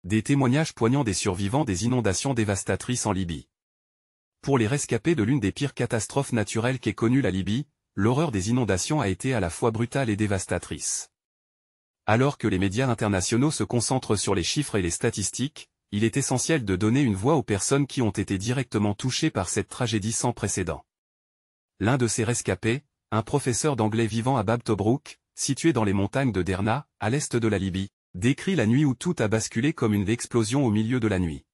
Des témoignages poignants des survivants des inondations dévastatrices en Libye. Pour les rescapés de l'une des pires catastrophes naturelles qu'ait connue la Libye, l'horreur des inondations a été à la fois brutale et dévastatrice. Alors que les médias internationaux se concentrent sur les chiffres et les statistiques, il est essentiel de donner une voix aux personnes qui ont été directement touchées par cette tragédie sans précédent. L'un de ces rescapés, un professeur d'anglais vivant à Bab Tobrouk, situé dans les montagnes de Derna, à l'est de la Libye, décrit la nuit où tout a basculé comme une explosion au milieu de la nuit.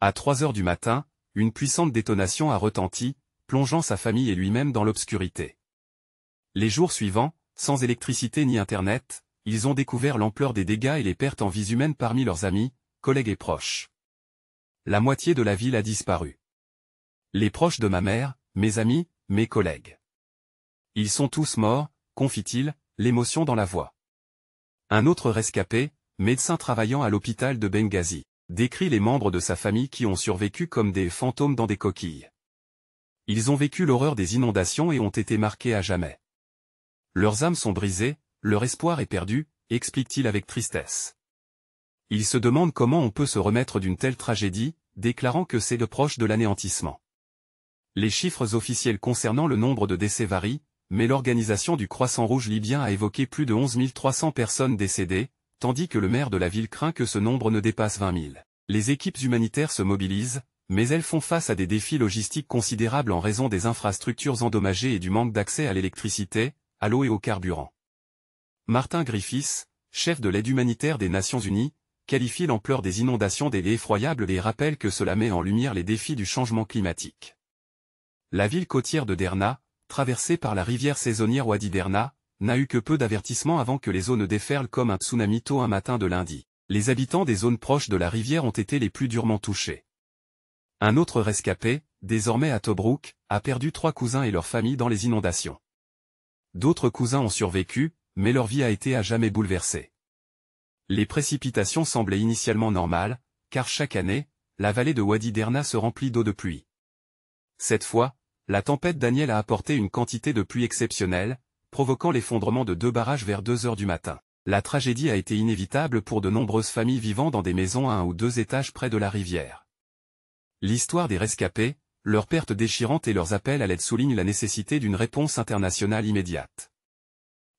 À 3 heures du matin, une puissante détonation a retenti, plongeant sa famille et lui-même dans l'obscurité. Les jours suivants, sans électricité ni internet, ils ont découvert l'ampleur des dégâts et les pertes en vies humaines parmi leurs amis, collègues et proches. La moitié de la ville a disparu. Les proches de ma mère, mes amis, mes collègues. Ils sont tous morts, confie-t-il, l'émotion dans la voix. Un autre rescapé, médecin travaillant à l'hôpital de Benghazi, décrit les membres de sa famille qui ont survécu comme des fantômes dans des coquilles. Ils ont vécu l'horreur des inondations et ont été marqués à jamais. Leurs âmes sont brisées, leur espoir est perdu, explique-t-il avec tristesse. Ils se demandent comment on peut se remettre d'une telle tragédie, déclarant que c'est le proche de l'anéantissement. Les chiffres officiels concernant le nombre de décès varient, mais l'organisation du Croissant Rouge libyen a évoqué plus de 11 300 personnes décédées, tandis que le maire de la ville craint que ce nombre ne dépasse 20 000. Les équipes humanitaires se mobilisent, mais elles font face à des défis logistiques considérables en raison des infrastructures endommagées et du manque d'accès à l'électricité, à l'eau et au carburant. Martin Griffiths, chef de l'aide humanitaire des Nations Unies, qualifie l'ampleur des inondations d'effroyable et rappelle que cela met en lumière les défis du changement climatique. La ville côtière de Derna, traversée par la rivière saisonnière Wadi Derna, n'a eu que peu d'avertissements avant que les eaux ne déferlent comme un tsunami tôt un matin de lundi. Les habitants des zones proches de la rivière ont été les plus durement touchés. Un autre rescapé, désormais à Tobrouk, a perdu 3 cousins et leur famille dans les inondations. D'autres cousins ont survécu, mais leur vie a été à jamais bouleversée. Les précipitations semblaient initialement normales, car chaque année, la vallée de Wadi Derna se remplit d'eau de pluie. Cette fois, la tempête Daniel a apporté une quantité de pluie exceptionnelle, provoquant l'effondrement de 2 barrages vers 2 heures du matin. La tragédie a été inévitable pour de nombreuses familles vivant dans des maisons à 1 ou 2 étages près de la rivière. L'histoire des rescapés, leurs pertes déchirantes et leurs appels à l'aide soulignent la nécessité d'une réponse internationale immédiate.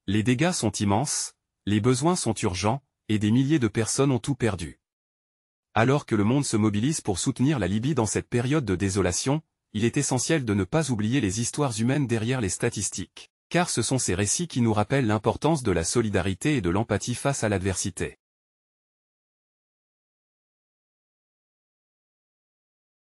Les dégâts sont immenses, les besoins sont urgents, et des milliers de personnes ont tout perdu. Alors que le monde se mobilise pour soutenir la Libye dans cette période de désolation, il est essentiel de ne pas oublier les histoires humaines derrière les statistiques, car ce sont ces récits qui nous rappellent l'importance de la solidarité et de l'empathie face à l'adversité.